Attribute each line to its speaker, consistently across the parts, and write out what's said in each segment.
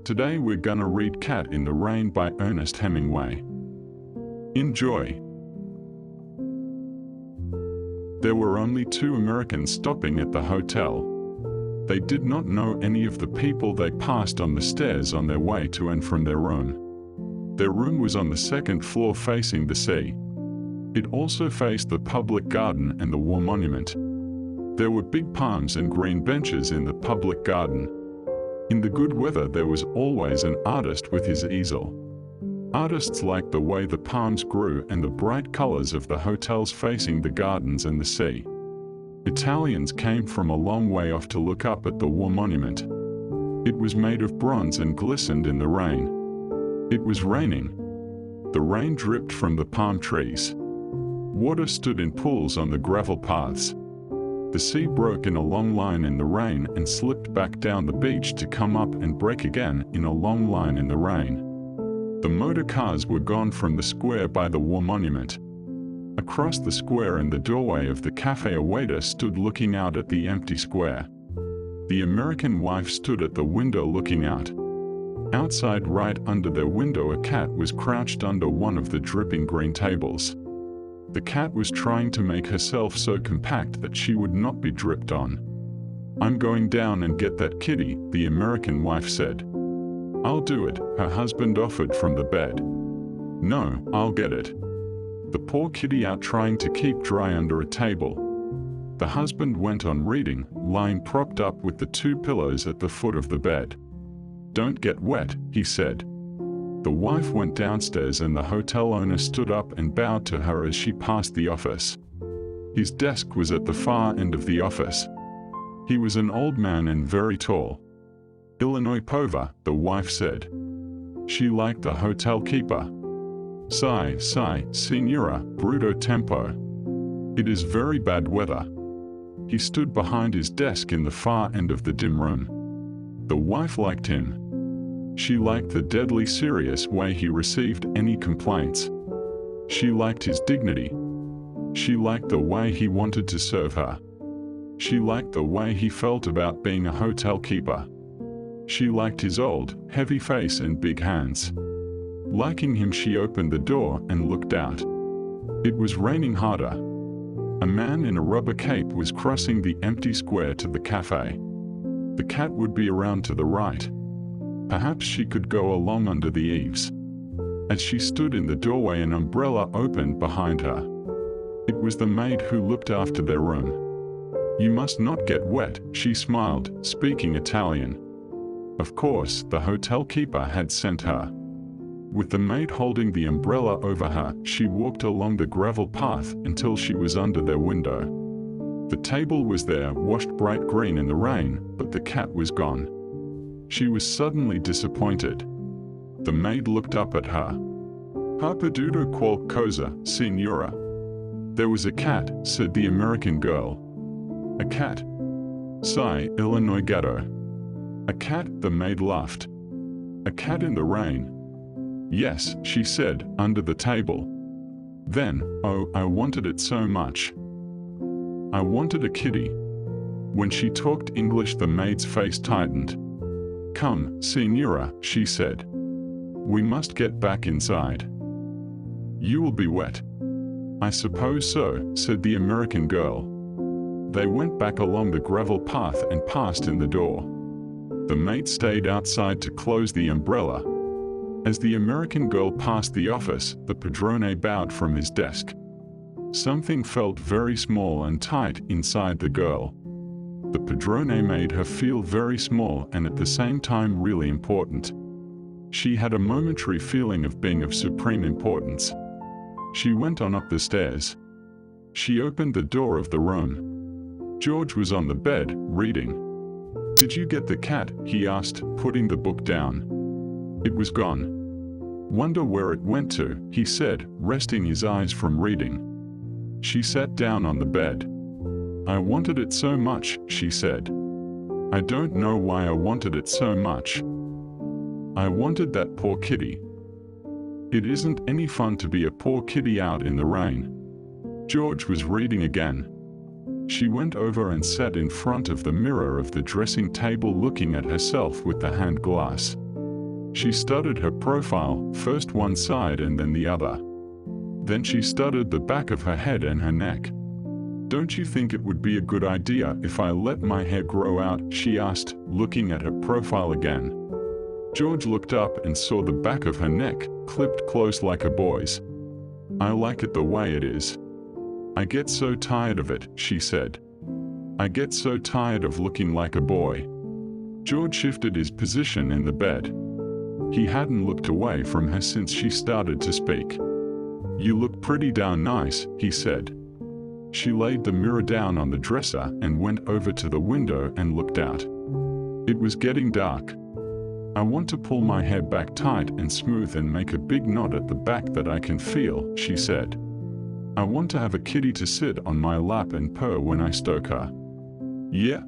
Speaker 1: Today we're gonna read Cat in the Rain by Ernest Hemingway. Enjoy! There were only 2 Americans stopping at the hotel. They did not know any of the people they passed on the stairs on their way to and from their room. Their room was on the 2nd floor facing the sea. It also faced the public garden and the war monument. There were big palms and green benches in the public garden. In the good weather there was always an artist with his easel. Artists liked the way the palms grew and the bright colors of the hotels facing the gardens and the sea. Italians came from a long way off to look up at the war monument. It was made of bronze and glistened in the rain. It was raining. The rain dripped from the palm trees. Water stood in pools on the gravel paths. The sea broke in a long line in the rain and slipped back down the beach to come up and break again in a long line in the rain. The motor cars were gone from the square by the war monument. Across the square in the doorway of the cafe a waiter stood looking out at the empty square. The American wife stood at the window looking out. Outside right under their window a cat was crouched under one of the dripping green tables. The cat was trying to make herself so compact that she would not be dripped on. "I'm going down and get that kitty," the American wife said. "I'll do it," her husband offered from the bed. "No, I'll get it." The poor kitty out trying to keep dry under a table. The husband went on reading, lying propped up with the 2 pillows at the foot of the bed. "Don't get wet," he said. The wife went downstairs and the hotel owner stood up and bowed to her as she passed the office. His desk was at the far end of the office. He was an old man and very tall. "Illinois Pova," the wife said. She liked the hotel keeper. Sigh, signora, brutto tempo. It is very bad weather." He stood behind his desk in the far end of the dim room. The wife liked him. She liked the deadly serious way he received any complaints. She liked his dignity. She liked the way he wanted to serve her. She liked the way he felt about being a hotel keeper. She liked his old, heavy face and big hands. Liking him, she opened the door and looked out. It was raining harder. A man in a rubber cape was crossing the empty square to the cafe. The cat would be around to the right. Perhaps she could go along under the eaves. As she stood in the doorway, an umbrella opened behind her. It was the maid who looked after their room. "You must not get wet," she smiled, speaking Italian. Of course, the hotel keeper had sent her. With the maid holding the umbrella over her, she walked along the gravel path until she was under their window. The table was there, washed bright green in the rain, but the cat was gone. She was suddenly disappointed. The maid looked up at her. "Ha perduto qualcosa, signora." "There was a cat," said the American girl. "A cat?" "Sai, Illinois gatto." "A cat?" the maid laughed. "A cat in the rain?" "Yes," she said, "under the table." Then, "Oh, I wanted it so much. I wanted a kitty." When she talked English, the maid's face tightened. "Come, signora," she said. "We must get back inside. You will be wet." "I suppose so," said the American girl. They went back along the gravel path and passed in the door. The maid stayed outside to close the umbrella. As the American girl passed the office, the padrone bowed from his desk. Something felt very small and tight inside the girl. The padrone made her feel very small and at the same time really important. She had a momentary feeling of being of supreme importance. She went on up the stairs. She opened the door of the room. George was on the bed, reading. "Did you get the cat?" he asked, putting the book down. "It was gone." "Wonder where it went to," he said, resting his eyes from reading. She sat down on the bed. "I wanted it so much," she said. "I don't know why I wanted it so much. I wanted that poor kitty. It isn't any fun to be a poor kitty out in the rain." George was reading again. She went over and sat in front of the mirror of the dressing table looking at herself with the hand glass. She studied her profile, first one side and then the other. Then she studied the back of her head and her neck. "Don't you think it would be a good idea if I let my hair grow out?" she asked, looking at her profile again. George looked up and saw the back of her neck, clipped close like a boy's. "I like it the way it is. I get so tired of it," she said. "I get so tired of looking like a boy." George shifted his position in the bed. He hadn't looked away from her since she started to speak. "You look pretty darn nice," he said. She laid the mirror down on the dresser and went over to the window and looked out. It was getting dark. "I want to pull my hair back tight and smooth and make a big knot at the back that I can feel," she said. "I want to have a kitty to sit on my lap and purr when I stroke her." "Yeah,"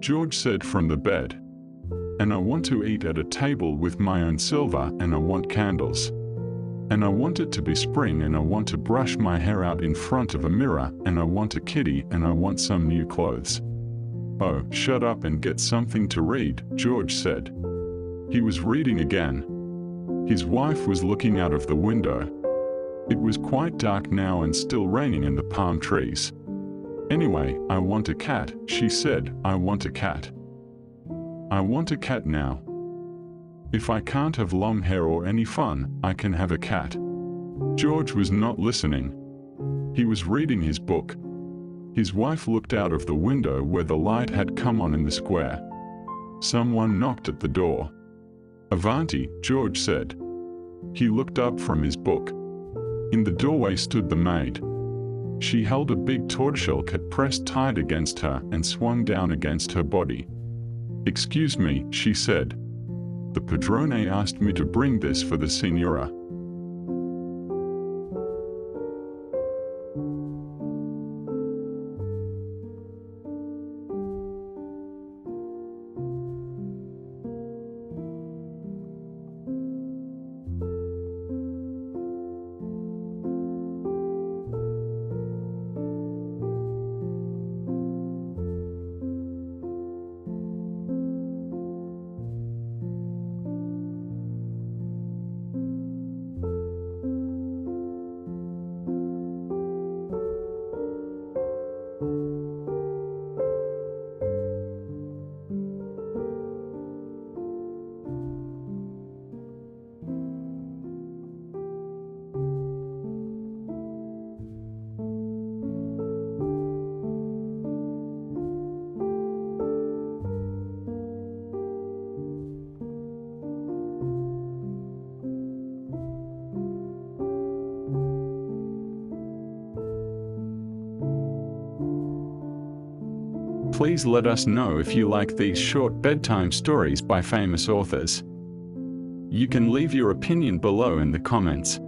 Speaker 1: George said from the bed. "And I want to eat at a table with my own silver, and I want candles. And I want it to be spring, and I want to brush my hair out in front of a mirror, and I want a kitty, and I want some new clothes." "Oh, shut up and get something to read," George said. He was reading again. His wife was looking out of the window. It was quite dark now and still raining in the palm trees. "Anyway, I want a cat," she said. "I want a cat. I want a cat now. If I can't have long hair or any fun, I can have a cat." George was not listening. He was reading his book. His wife looked out of the window where the light had come on in the square. Someone knocked at the door. "Avanti," George said. He looked up from his book. In the doorway stood the maid. She held a big tortoiseshell cat pressed tight against her and swung down against her body. "Excuse me," she said. "The padrone asked me to bring this for the signora." Please let us know if you like these short bedtime stories by famous authors. You can leave your opinion below in the comments.